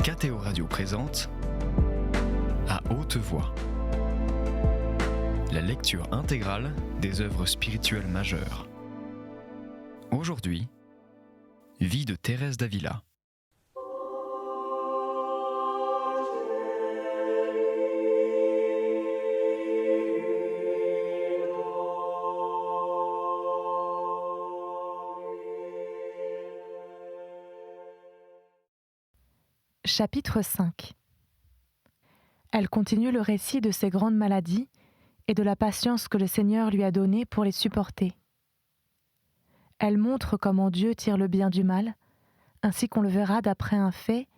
KTO Radio présente À haute voix, la lecture intégrale des œuvres spirituelles majeures. Aujourd'hui, Vie de Thérèse d'Avila. Chapitre 5. Elle continue le récit de ses grandes maladies et de la patience que le Seigneur lui a donnée pour les supporter. Elle montre comment Dieu tire le bien du mal, ainsi qu'on le verra d'après un fait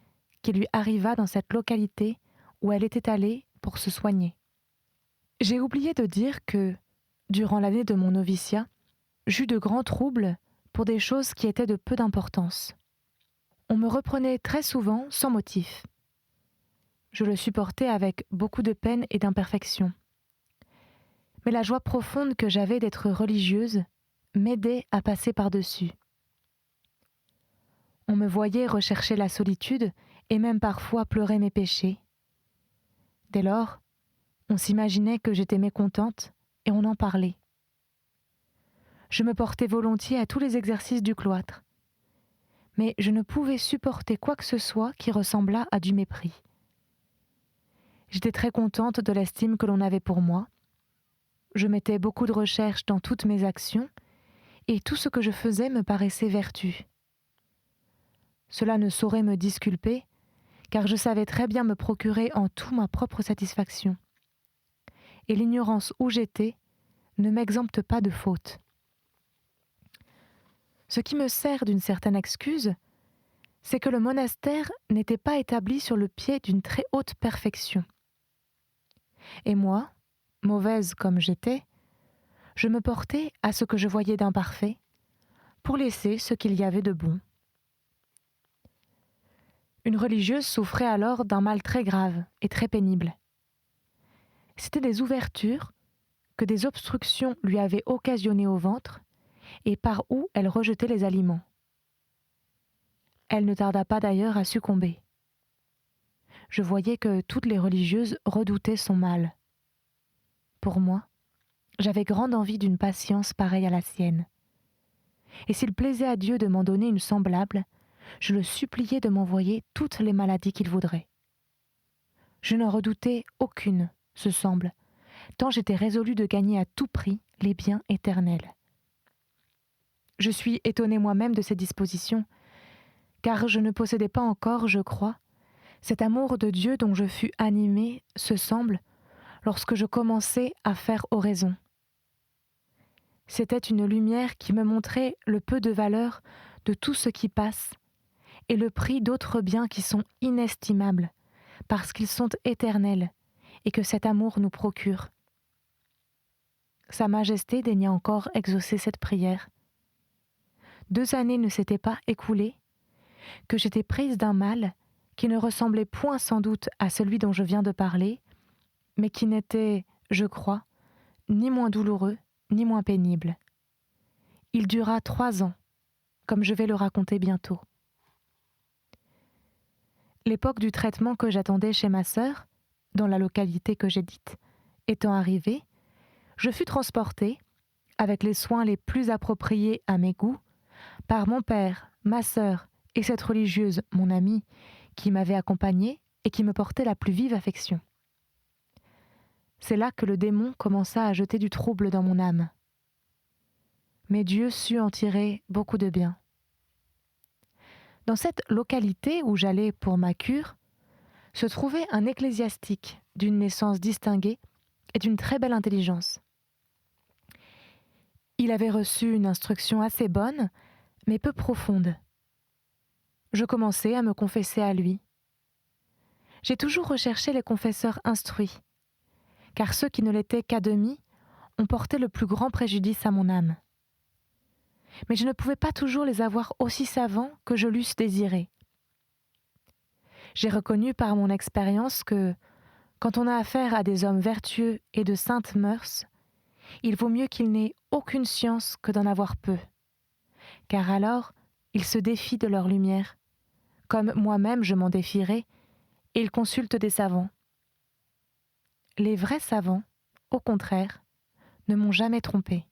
qui lui arriva dans cette localité où elle était allée pour se soigner. J'ai oublié de dire que, durant l'année de mon noviciat, j'eus de grands troubles pour des choses qui étaient de peu d'importance. On me reprenait très souvent sans motif. Je le supportais avec beaucoup de peine et d'imperfection. Mais la joie profonde que j'avais d'être religieuse m'aidait à passer par-dessus. On me voyait rechercher la solitude et même parfois pleurer mes péchés. Dès lors, on s'imaginait que j'étais mécontente et on en parlait. Je me portais volontiers à tous les exercices du cloître, mais je ne pouvais supporter quoi que ce soit qui ressemblât à du mépris. J'étais très contente de l'estime que l'on avait pour moi. Je mettais beaucoup de recherche dans toutes mes actions, et tout ce que je faisais me paraissait vertu. Cela ne saurait me disculper, car je savais très bien me procurer en tout ma propre satisfaction. Et l'ignorance où j'étais ne m'exempte pas de faute. Ce qui me sert d'une certaine excuse, c'est que le monastère n'était pas établi sur le pied d'une très haute perfection. Et moi, mauvaise comme j'étais, je me portais à ce que je voyais d'imparfait, pour laisser ce qu'il y avait de bon. Une religieuse souffrait alors d'un mal très grave et très pénible. C'étaient des ouvertures que des obstructions lui avaient occasionnées au ventre, et par où elle rejetait les aliments. Elle ne tarda pas d'ailleurs à succomber. Je voyais que toutes les religieuses redoutaient son mal. Pour moi, j'avais grande envie d'une patience pareille à la sienne. Et s'il plaisait à Dieu de m'en donner une semblable, je le suppliais de m'envoyer toutes les maladies qu'il voudrait. Je n'en redoutais aucune, ce semble, tant j'étais résolue de gagner à tout prix les biens éternels. Je suis étonnée moi-même de ces dispositions, car je ne possédais pas encore, je crois, cet amour de Dieu dont je fus animée, ce semble, lorsque je commençai à faire oraison. C'était une lumière qui me montrait le peu de valeur de tout ce qui passe et le prix d'autres biens qui sont inestimables, parce qu'ils sont éternels et que cet amour nous procure. Sa Majesté daigna encore exaucer cette prière. 2 années ne s'étaient pas écoulées, que j'étais prise d'un mal qui ne ressemblait point sans doute à celui dont je viens de parler, mais qui n'était, je crois, ni moins douloureux, ni moins pénible. Il dura 3 ans, comme je vais le raconter bientôt. L'époque du traitement que j'attendais chez ma sœur, dans la localité que j'ai dite, étant arrivée, je fus transportée, avec les soins les plus appropriés à mes goûts, par mon père, ma sœur et cette religieuse, mon amie, qui m'avait accompagnée et qui me portait la plus vive affection. C'est là que le démon commença à jeter du trouble dans mon âme. Mais Dieu sut en tirer beaucoup de bien. Dans cette localité où j'allais pour ma cure, se trouvait un ecclésiastique d'une naissance distinguée et d'une très belle intelligence. Il avait reçu une instruction assez bonne, mais peu profonde. Je commençai à me confesser à lui. J'ai toujours recherché les confesseurs instruits, car ceux qui ne l'étaient qu'à demi ont porté le plus grand préjudice à mon âme. Mais je ne pouvais pas toujours les avoir aussi savants que je l'eusse désiré. J'ai reconnu par mon expérience que, quand on a affaire à des hommes vertueux et de saintes mœurs, il vaut mieux qu'ils n'aient aucune science que d'en avoir peu, car alors ils se défient de leur lumière, comme moi-même je m'en défierais, il consulte des savants. Les vrais savants, au contraire, ne m'ont jamais trompé.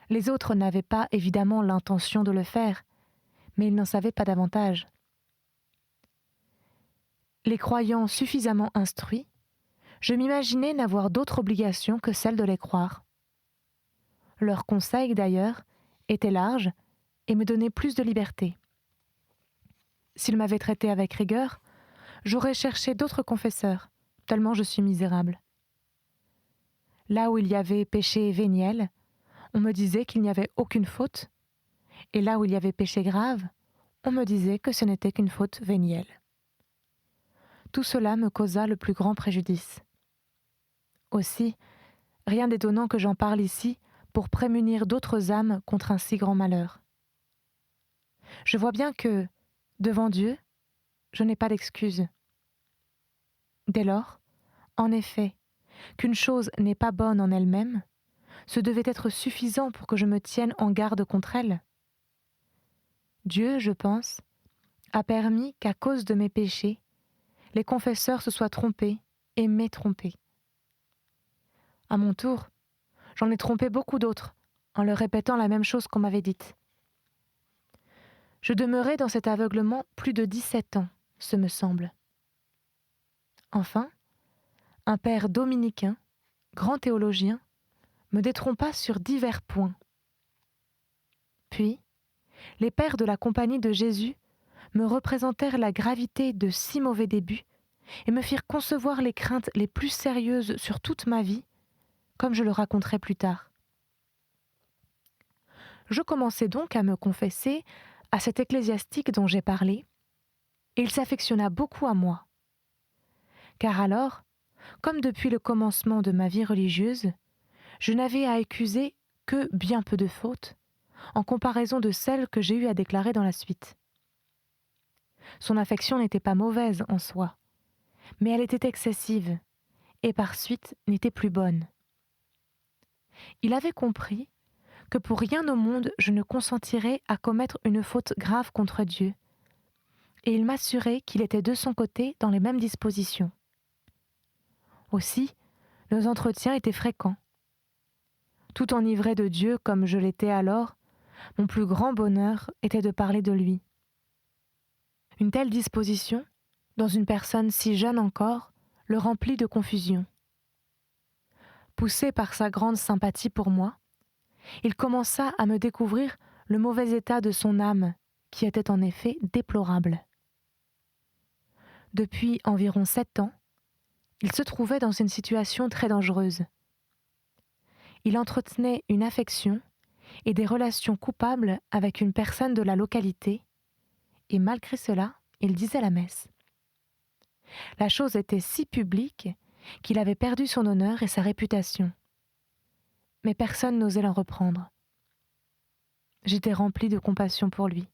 Les autres n'avaient pas évidemment l'intention de le faire, mais ils n'en savaient pas davantage. Les croyants suffisamment instruits, je m'imaginais n'avoir d'autre obligation que celle de les croire. Leurs conseils, d'ailleurs, étaient larges et me donnaient plus de liberté. S'ils m'avaient traité avec rigueur, j'aurais cherché d'autres confesseurs, tellement je suis misérable. Là où il y avait péché véniel, on me disait qu'il n'y avait aucune faute, et là où il y avait péché grave, on me disait que ce n'était qu'une faute vénielle. Tout cela me causa le plus grand préjudice. Aussi, rien d'étonnant que j'en parle ici pour prémunir d'autres âmes contre un si grand malheur. Je vois bien que, devant Dieu, je n'ai pas d'excuse. Dès lors, en effet, qu'une chose n'est pas bonne en elle-même, ce devait être suffisant pour que je me tienne en garde contre elle. Dieu, je pense, a permis qu'à cause de mes péchés, les confesseurs se soient trompés et m'aient trompé. À mon tour, j'en ai trompé beaucoup d'autres, en leur répétant la même chose qu'on m'avait dite. Je demeurai dans cet aveuglement plus de 17 ans, ce me semble. Enfin, un père dominicain, grand théologien, me détrompa sur divers points. Puis, les pères de la Compagnie de Jésus me représentèrent la gravité de si mauvais débuts et me firent concevoir les craintes les plus sérieuses sur toute ma vie, comme je le raconterai plus tard. Je commençai donc à me confesser à cet ecclésiastique dont j'ai parlé, et il s'affectionna beaucoup à moi. Car alors, comme depuis le commencement de ma vie religieuse, je n'avais à accuser que bien peu de fautes, en comparaison de celles que j'ai eu à déclarer dans la suite. Son affection n'était pas mauvaise en soi, mais elle était excessive, et par suite n'était plus bonne. Il avait compris que pour rien au monde je ne consentirais à commettre une faute grave contre Dieu, et il m'assurait qu'il était de son côté dans les mêmes dispositions. Aussi, nos entretiens étaient fréquents. Tout enivré de Dieu comme je l'étais alors, mon plus grand bonheur était de parler de lui. Une telle disposition, dans une personne si jeune encore, le remplit de confusion. Poussé par sa grande sympathie pour moi, il commença à me découvrir le mauvais état de son âme, qui était en effet déplorable. Depuis environ 7 ans, il se trouvait dans une situation très dangereuse. Il entretenait une affection et des relations coupables avec une personne de la localité, et malgré cela, il disait la messe. La chose était si publique qu'il avait perdu son honneur et sa réputation. Mais personne n'osait l'en reprendre. J'étais remplie de compassion pour lui,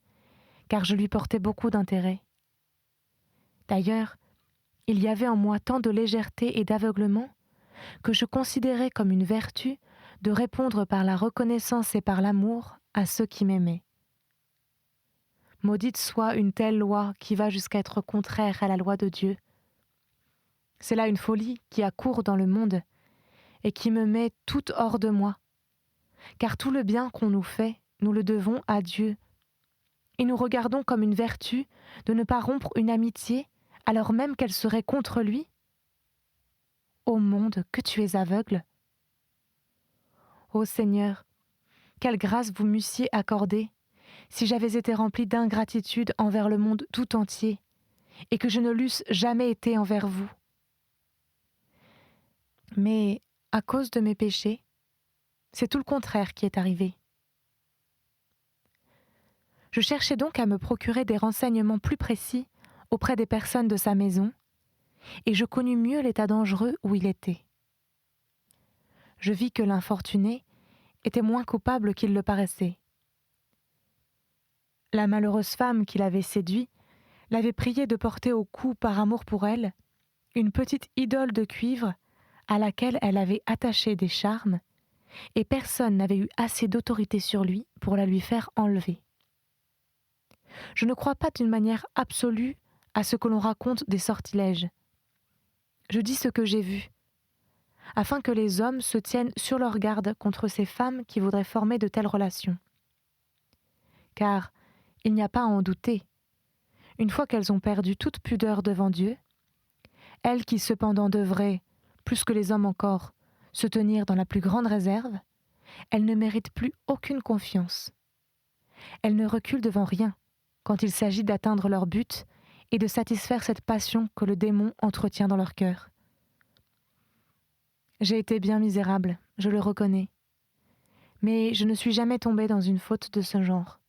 car je lui portais beaucoup d'intérêt. D'ailleurs, il y avait en moi tant de légèreté et d'aveuglement que je considérais comme une vertu de répondre par la reconnaissance et par l'amour à ceux qui m'aimaient. Maudite soit une telle loi qui va jusqu'à être contraire à la loi de Dieu. C'est là une folie qui a cours dans le monde et qui me met tout hors de moi, car tout le bien qu'on nous fait, nous le devons à Dieu, et nous regardons comme une vertu de ne pas rompre une amitié alors même qu'elle serait contre lui. Ô monde, que tu es aveugle! Ô Seigneur, quelle grâce vous m'eussiez accordée si j'avais été remplie d'ingratitude envers le monde tout entier et que je ne l'eusse jamais été envers vous. Mais à cause de mes péchés, c'est tout le contraire qui est arrivé. Je cherchais donc à me procurer des renseignements plus précis auprès des personnes de sa maison, et je connus mieux l'état dangereux où il était. Je vis que l'infortuné était moins coupable qu'il le paraissait. La malheureuse femme qui l'avait séduit l'avait prié de porter au cou, par amour pour elle, une petite idole de cuivre à laquelle elle avait attaché des charmes, et personne n'avait eu assez d'autorité sur lui pour la lui faire enlever. Je ne crois pas d'une manière absolue à ce que l'on raconte des sortilèges. Je dis ce que j'ai vu, afin que les hommes se tiennent sur leur garde contre ces femmes qui voudraient former de telles relations. Car il n'y a pas à en douter. Une fois qu'elles ont perdu toute pudeur devant Dieu, elles qui cependant devraient, plus que les hommes encore, se tenir dans la plus grande réserve, elles ne méritent plus aucune confiance. Elles ne reculent devant rien quand il s'agit d'atteindre leur but et de satisfaire cette passion que le démon entretient dans leur cœur. J'ai été bien misérable, je le reconnais. Mais je ne suis jamais tombée dans une faute de ce genre.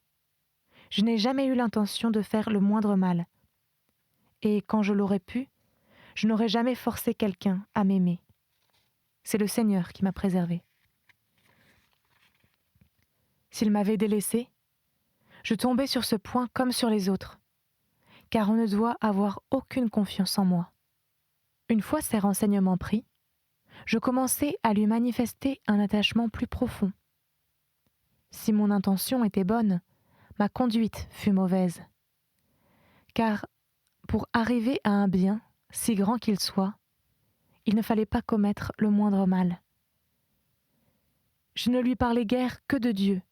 Je n'ai jamais eu l'intention de faire le moindre mal. Et quand je l'aurais pu, je n'aurais jamais forcé quelqu'un à m'aimer. C'est le Seigneur qui m'a préservée. S'il m'avait délaissée, je tombais sur ce point comme sur les autres, car on ne doit avoir aucune confiance en moi. Une fois ces renseignements pris, je commençai à lui manifester un attachement plus profond. Si mon intention était bonne, ma conduite fut mauvaise. Car pour arriver à un bien, si grand qu'il soit, il ne fallait pas commettre le moindre mal. Je ne lui parlais guère que de Dieu,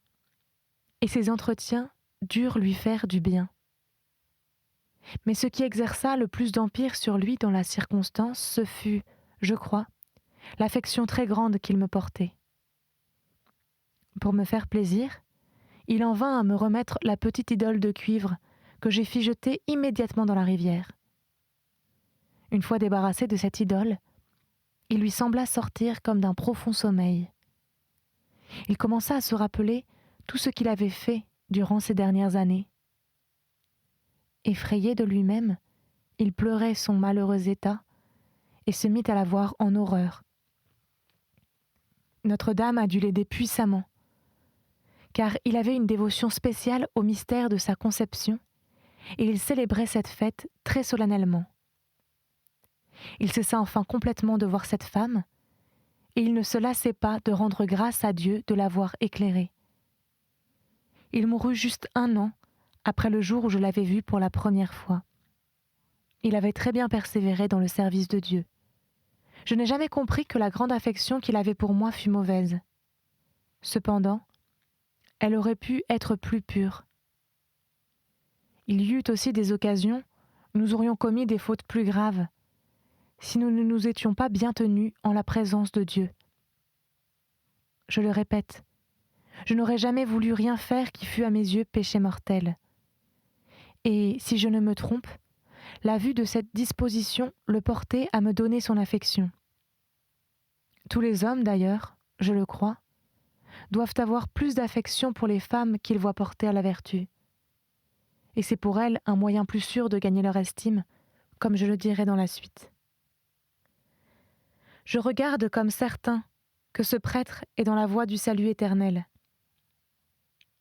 et ses entretiens durent lui faire du bien. Mais ce qui exerça le plus d'empire sur lui dans la circonstance, ce fut, je crois, l'affection très grande qu'il me portait. Pour me faire plaisir, il en vint à me remettre la petite idole de cuivre que j'ai fit jeter immédiatement dans la rivière. Une fois débarrassé de cette idole, il lui sembla sortir comme d'un profond sommeil. Il commença à se rappeler tout ce qu'il avait fait durant ces dernières années. Effrayé de lui-même, il pleurait son malheureux état et se mit à la voir en horreur. Notre-Dame a dû l'aider puissamment, car il avait une dévotion spéciale au mystère de sa conception et il célébrait cette fête très solennellement. Il cessa enfin complètement de voir cette femme et il ne se lassait pas de rendre grâce à Dieu de l'avoir éclairée. Il mourut juste 1 an après le jour où je l'avais vu pour la première fois. Il avait très bien persévéré dans le service de Dieu. Je n'ai jamais compris que la grande affection qu'il avait pour moi fût mauvaise. Cependant, elle aurait pu être plus pure. Il y eut aussi des occasions où nous aurions commis des fautes plus graves, si nous ne nous étions pas bien tenus en la présence de Dieu. Je le répète, je n'aurais jamais voulu rien faire qui fût à mes yeux péché mortel. Et, si je ne me trompe, la vue de cette disposition le portait à me donner son affection. Tous les hommes, d'ailleurs, je le crois, doivent avoir plus d'affection pour les femmes qu'ils voient porter à la vertu. Et c'est pour elles un moyen plus sûr de gagner leur estime, comme je le dirai dans la suite. Je regarde comme certain que ce prêtre est dans la voie du salut éternel.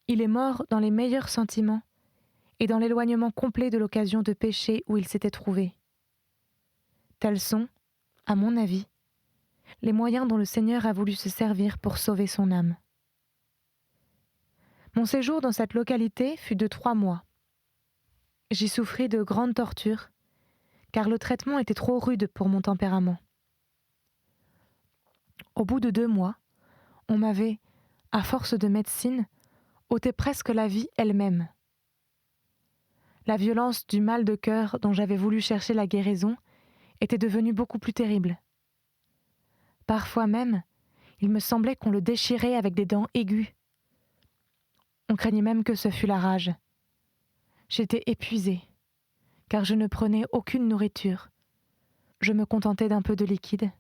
Il est mort dans les meilleurs sentiments et dans l'éloignement complet de l'occasion de péché où il s'était trouvé. Tels sont, à mon avis, les moyens dont le Seigneur a voulu se servir pour sauver son âme. Mon séjour dans cette localité fut de 3 mois. J'y souffris de grandes tortures, car le traitement était trop rude pour mon tempérament. Au bout de 2 mois, on m'avait, à force de médecine, ôté presque la vie elle-même. La violence du mal de cœur dont j'avais voulu chercher la guérison était devenue beaucoup plus terrible. Parfois même, il me semblait qu'on le déchirait avec des dents aiguës. On craignait même que ce fût la rage. J'étais épuisée, car je ne prenais aucune nourriture. Je me contentais d'un peu de liquide.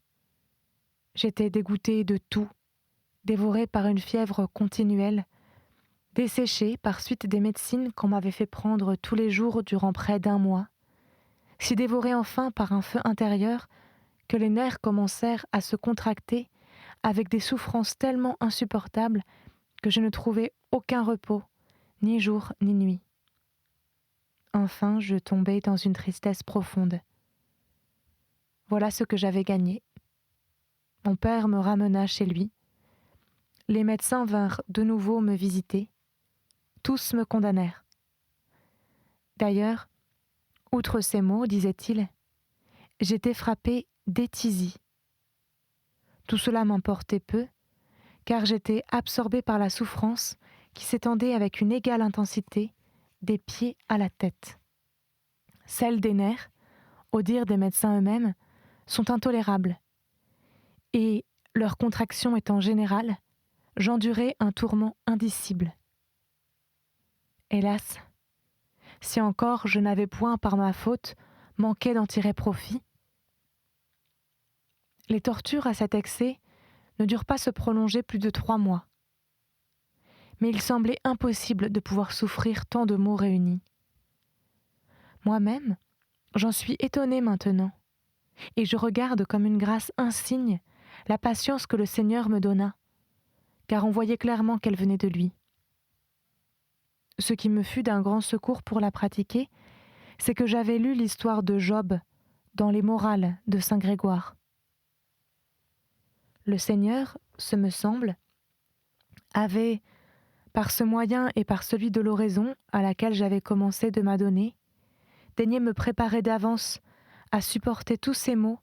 J'étais dégoûtée de tout, dévorée par une fièvre continuelle, desséchée par suite des médecines qu'on m'avait fait prendre tous les jours durant près d'1 mois, si dévorée enfin par un feu intérieur que les nerfs commencèrent à se contracter avec des souffrances tellement insupportables que je ne trouvais aucun repos, ni jour ni nuit. Enfin, je tombai dans une tristesse profonde. Voilà ce que j'avais gagné. Mon père me ramena chez lui. Les médecins vinrent de nouveau me visiter. Tous me condamnèrent. D'ailleurs, outre ces mots, disait-il, j'étais frappé d'étisie. Tout cela m'importait peu, car j'étais absorbé par la souffrance qui s'étendait avec une égale intensité des pieds à la tête. Celles des nerfs, au dire des médecins eux-mêmes, sont intolérables, et, leur contraction étant générale, j'endurais un tourment indicible. Hélas, si encore je n'avais point par ma faute manqué d'en tirer profit, les tortures à cet excès ne durent pas se prolonger plus de 3 mois. Mais il semblait impossible de pouvoir souffrir tant de maux réunis. Moi-même, j'en suis étonnée maintenant, et je regarde comme une grâce insigne la patience que le Seigneur me donna, car on voyait clairement qu'elle venait de lui. Ce qui me fut d'un grand secours pour la pratiquer, c'est que j'avais lu l'histoire de Job dans les Morales de saint Grégoire. Le Seigneur, ce me semble, avait, par ce moyen et par celui de l'oraison à laquelle j'avais commencé de m'adonner, daigné me préparer d'avance à supporter tous ces maux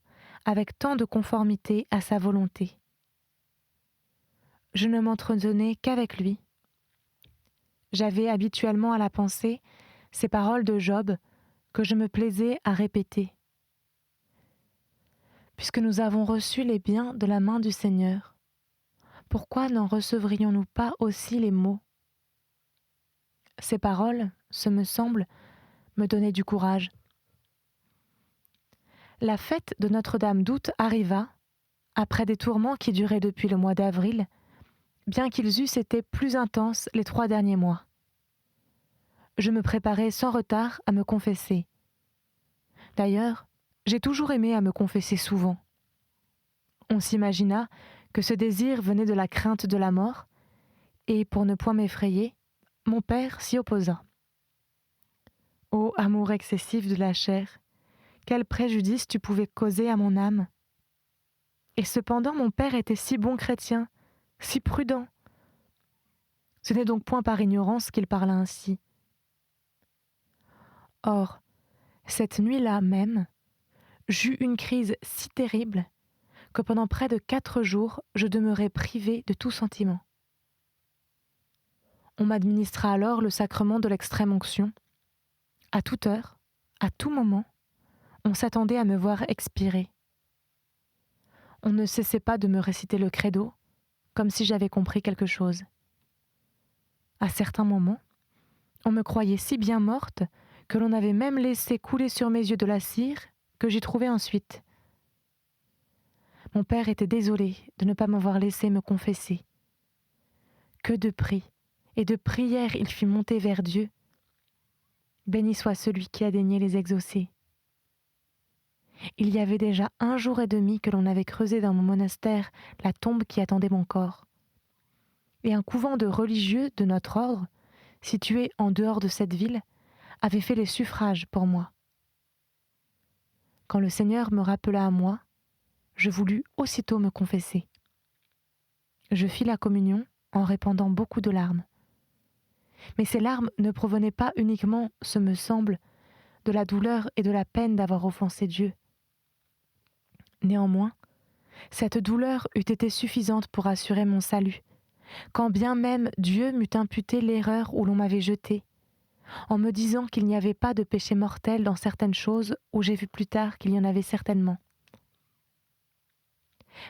avec tant de conformité à sa volonté. Je ne m'entretenais qu'avec lui. J'avais habituellement à la pensée ces paroles de Job que je me plaisais à répéter. Puisque nous avons reçu les biens de la main du Seigneur, pourquoi n'en recevrions-nous pas aussi les maux ? Ces paroles, ce me semble, me donnaient du courage. La fête de Notre-Dame d'août arriva, après des tourments qui duraient depuis le mois d'avril, bien qu'ils eussent été plus intenses les 3 derniers mois. Je me préparais sans retard à me confesser. D'ailleurs, j'ai toujours aimé à me confesser souvent. On s'imagina que ce désir venait de la crainte de la mort, et pour ne point m'effrayer, mon père s'y opposa. Ô amour excessif de la chair, quel préjudice tu pouvais causer à mon âme. Et cependant mon père était si bon chrétien, si prudent. Ce n'est donc point par ignorance qu'il parla ainsi. Or, cette nuit-là même, j'eus une crise si terrible que pendant près de 4 jours, je demeurai privée de tout sentiment. On m'administra alors le sacrement de l'extrême-onction. À toute heure, à tout moment, on s'attendait à me voir expirer. On ne cessait pas de me réciter le credo, comme si j'avais compris quelque chose. À certains moments, on me croyait si bien morte que l'on avait même laissé couler sur mes yeux de la cire que j'y trouvais ensuite. Mon père était désolé de ne pas m'avoir laissé me confesser. Que de prix et de prières il fit monter vers Dieu. Béni soit celui qui a daigné les exaucer. Il y avait déjà 1 jour et demi que l'on avait creusé dans mon monastère la tombe qui attendait mon corps. Et un couvent de religieux de notre ordre, situé en dehors de cette ville, avait fait les suffrages pour moi. Quand le Seigneur me rappela à moi, je voulus aussitôt me confesser. Je fis la communion en répandant beaucoup de larmes. Mais ces larmes ne provenaient pas uniquement, ce me semble, de la douleur et de la peine d'avoir offensé Dieu. Néanmoins, cette douleur eût été suffisante pour assurer mon salut, quand bien même Dieu m'eût imputé l'erreur où l'on m'avait jeté, en me disant qu'il n'y avait pas de péché mortel dans certaines choses où j'ai vu plus tard qu'il y en avait certainement.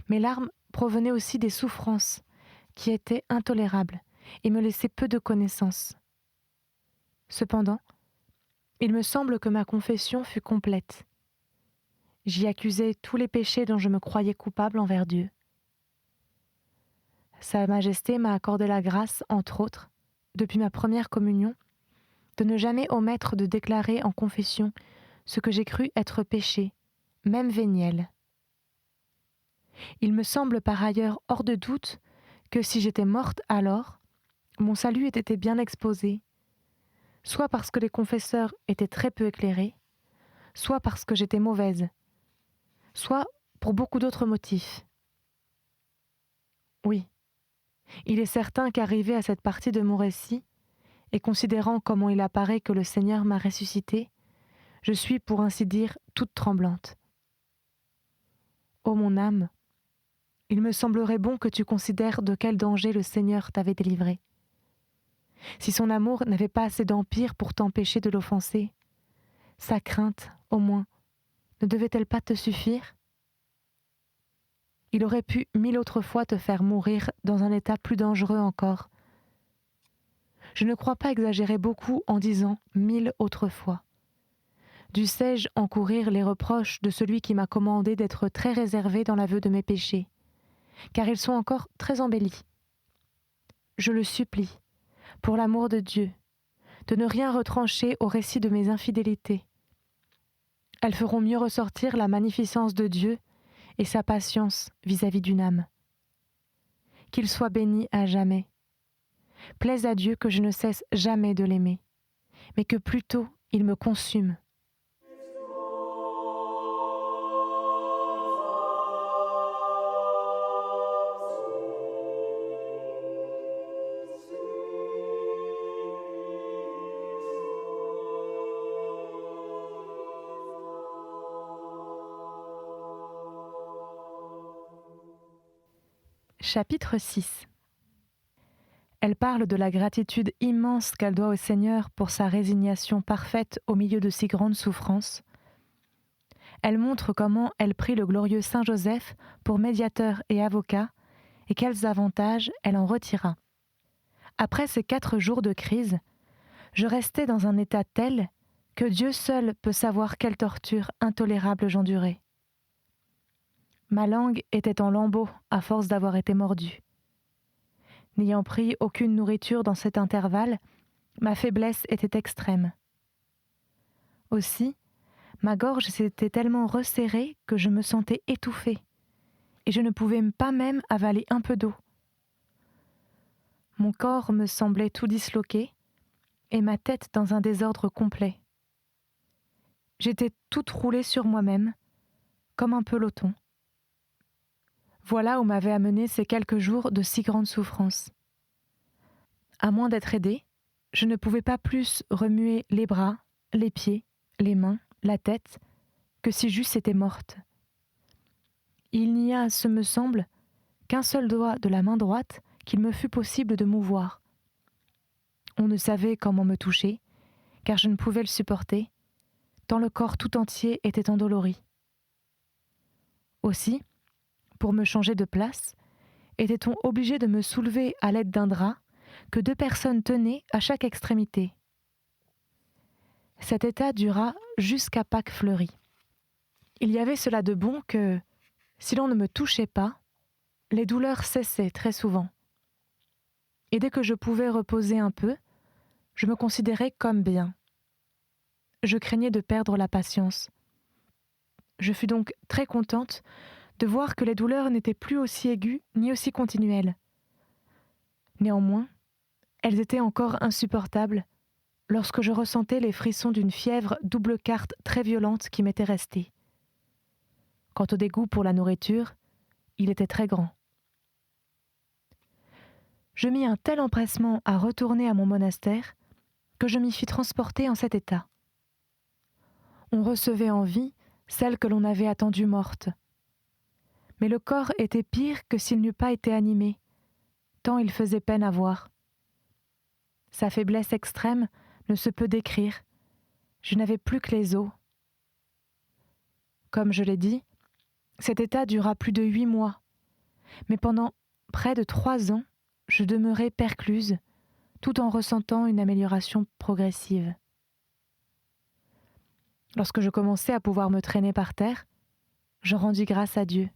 Mes larmes provenaient aussi des souffrances qui étaient intolérables et me laissaient peu de connaissances. Cependant, il me semble que ma confession fut complète. J'y accusai tous les péchés dont je me croyais coupable envers Dieu. Sa Majesté m'a accordé la grâce, entre autres, depuis ma première communion, de ne jamais omettre de déclarer en confession ce que j'ai cru être péché, même véniel. Il me semble par ailleurs hors de doute que si j'étais morte alors, mon salut ait été bien exposé, soit parce que les confesseurs étaient très peu éclairés, soit parce que j'étais mauvaise, soit pour beaucoup d'autres motifs. Oui, il est certain qu'arrivé à cette partie de mon récit, et considérant comment il apparaît que le Seigneur m'a ressuscité, je suis, pour ainsi dire, toute tremblante. Ô mon âme, il me semblerait bon que tu considères de quel danger le Seigneur t'avait délivré. Si son amour n'avait pas assez d'empire pour t'empêcher de l'offenser, sa crainte, au moins, ne devait-elle pas te suffire ? Il aurait pu 1000 autres fois te faire mourir dans un état plus dangereux encore. Je ne crois pas exagérer beaucoup en disant 1000 autres fois. Dussé-je encourir les reproches de celui qui m'a commandé d'être très réservé dans l'aveu de mes péchés, car ils sont encore très embellis. Je le supplie, pour l'amour de Dieu, de ne rien retrancher au récit de mes infidélités. Elles feront mieux ressortir la magnificence de Dieu et sa patience vis-à-vis d'une âme. Qu'il soit béni à jamais. Plaise à Dieu que je ne cesse jamais de l'aimer, mais que plutôt il me consume. Chapitre 6. Elle parle de la gratitude immense qu'elle doit au Seigneur pour sa résignation parfaite au milieu de si grandes souffrances. Elle montre comment elle prit le glorieux Saint Joseph pour médiateur et avocat, et quels avantages elle en retira. Après ces 4 jours de crise, je restais dans un état tel que Dieu seul peut savoir quelle torture intolérable j'endurais. Ma langue était en lambeaux à force d'avoir été mordue. N'ayant pris aucune nourriture dans cet intervalle, ma faiblesse était extrême. Aussi, ma gorge s'était tellement resserrée que je me sentais étouffée, et je ne pouvais pas même avaler un peu d'eau. Mon corps me semblait tout disloqué, et ma tête dans un désordre complet. J'étais toute roulée sur moi-même, comme un peloton. Voilà où m'avaient amené ces quelques jours de si grande souffrance. À moins d'être aidée, je ne pouvais pas plus remuer les bras, les pieds, les mains, la tête, que si j'eusse été morte. Il n'y a, ce me semble, qu'un seul doigt de la main droite qu'il me fût possible de mouvoir. On ne savait comment me toucher, car je ne pouvais le supporter, tant le corps tout entier était endolori. Aussi, pour me changer de place, était-on obligé de me soulever à l'aide d'un drap que 2 personnes tenaient à chaque extrémité. Cet état dura jusqu'à Pâques fleuries. Il y avait cela de bon que, si l'on ne me touchait pas, les douleurs cessaient très souvent. Et dès que je pouvais reposer un peu, je me considérais comme bien. Je craignais de perdre la patience. Je fus donc très contente de voir que les douleurs n'étaient plus aussi aiguës ni aussi continuelles. Néanmoins, elles étaient encore insupportables lorsque je ressentais les frissons d'une fièvre double quarte très violente qui m'était restée. Quant au dégoût pour la nourriture, il était très grand. Je mis un tel empressement à retourner à mon monastère que je m'y fis transporter en cet état. On recevait en vie celle que l'on avait attendue morte. Mais le corps était pire que s'il n'eût pas été animé, tant il faisait peine à voir. Sa faiblesse extrême ne se peut décrire. Je n'avais plus que les os. Comme je l'ai dit, cet état dura plus de 8 mois, mais pendant près de 3 ans, je demeurai percluse, tout en ressentant une amélioration progressive. Lorsque je commençai à pouvoir me traîner par terre, je rendis grâce à Dieu.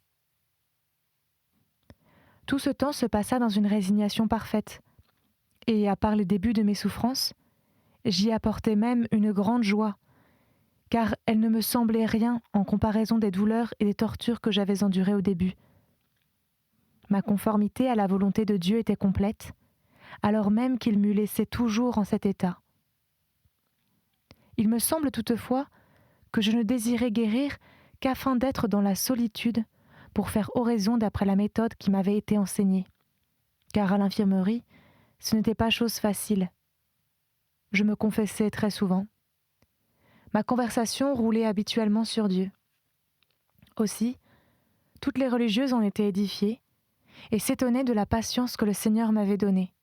Tout ce temps se passa dans une résignation parfaite, et à part les débuts de mes souffrances, j'y apportais même une grande joie, car elle ne me semblait rien en comparaison des douleurs et des tortures que j'avais endurées au début. Ma conformité à la volonté de Dieu était complète, alors même qu'il m'eût laissé toujours en cet état. Il me semble toutefois que je ne désirais guérir qu'afin d'être dans la solitude pour faire oraison d'après la méthode qui m'avait été enseignée, car à l'infirmerie, ce n'était pas chose facile. Je me confessais très souvent. Ma conversation roulait habituellement sur Dieu. Aussi, toutes les religieuses en étaient édifiées et s'étonnaient de la patience que le Seigneur m'avait donnée.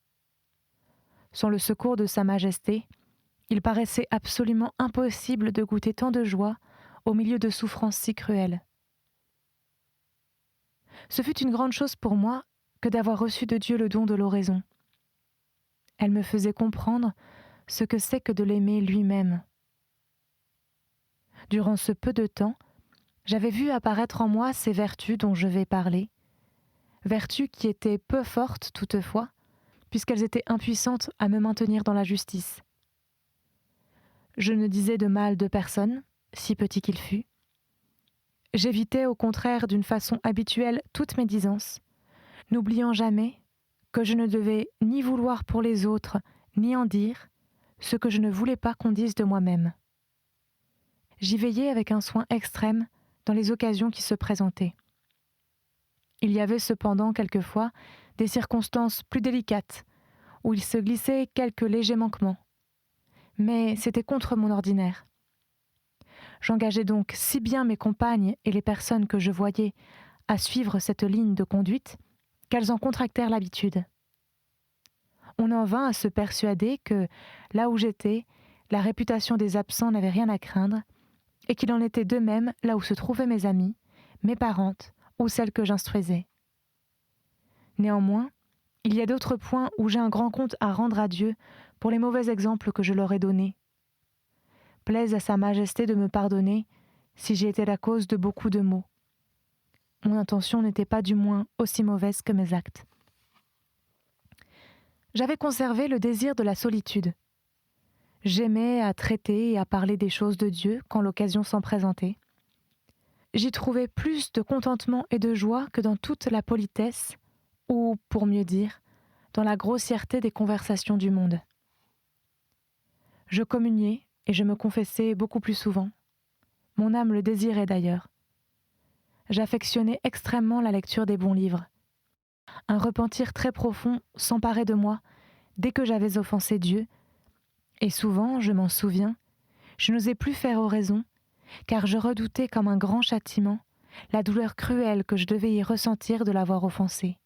Sans le secours de Sa Majesté, il paraissait absolument impossible de goûter tant de joie au milieu de souffrances si cruelles. Ce fut une grande chose pour moi que d'avoir reçu de Dieu le don de l'oraison. Elle me faisait comprendre ce que c'est que de l'aimer lui-même. Durant ce peu de temps, j'avais vu apparaître en moi ces vertus dont je vais parler, vertus qui étaient peu fortes toutefois, puisqu'elles étaient impuissantes à me maintenir dans la justice. Je ne disais de mal de personne, si petit qu'il fût. J'évitais au contraire d'une façon habituelle toute médisance, n'oubliant jamais que je ne devais ni vouloir pour les autres, ni en dire ce que je ne voulais pas qu'on dise de moi-même. J'y veillais avec un soin extrême dans les occasions qui se présentaient. Il y avait cependant quelquefois des circonstances plus délicates, où il se glissait quelques légers manquements. Mais c'était contre mon ordinaire. J'engageais donc si bien mes compagnes et les personnes que je voyais à suivre cette ligne de conduite qu'elles en contractèrent l'habitude. On en vint à se persuader que, là où j'étais, la réputation des absents n'avait rien à craindre, et qu'il en était de même là où se trouvaient mes amies, mes parentes ou celles que j'instruisais. Néanmoins, il y a d'autres points où j'ai un grand compte à rendre à Dieu pour les mauvais exemples que je leur ai donnés. Plaise à Sa Majesté de me pardonner si j'ai été la cause de beaucoup de maux. Mon intention n'était pas du moins aussi mauvaise que mes actes. J'avais conservé le désir de la solitude. J'aimais à traiter et à parler des choses de Dieu quand l'occasion s'en présentait. J'y trouvais plus de contentement et de joie que dans toute la politesse, ou, pour mieux dire, dans la grossièreté des conversations du monde. Je communiais et je me confessais beaucoup plus souvent. Mon âme le désirait d'ailleurs. J'affectionnais extrêmement la lecture des bons livres. Un repentir très profond s'emparait de moi dès que j'avais offensé Dieu, et souvent, je m'en souviens, je n'osais plus faire oraison, car je redoutais comme un grand châtiment la douleur cruelle que je devais y ressentir de l'avoir offensé.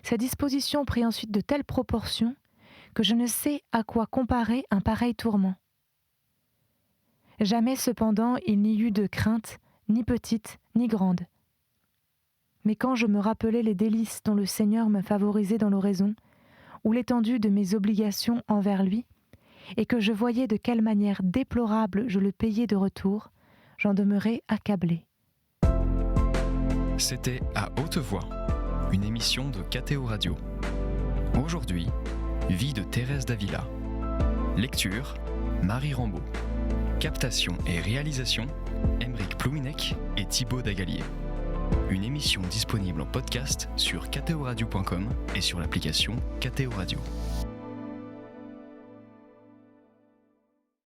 Sa disposition prit ensuite de telles proportions que je ne sais à quoi comparer un pareil tourment. Jamais cependant il n'y eut de crainte, ni petite, ni grande. Mais quand je me rappelais les délices dont le Seigneur me favorisait dans l'oraison, ou l'étendue de mes obligations envers lui, et que je voyais de quelle manière déplorable je le payais de retour, j'en demeurais accablé. C'était À haute voix, une émission de KTO Radio. Aujourd'hui, Vie de Thérèse d'Avila. Lecture, Marie Rambaud. Captation et réalisation, Aymeric Plouminec et Thibaut Dagalier. Une émission disponible en podcast sur ktoradio.com et sur l'application KTO Radio.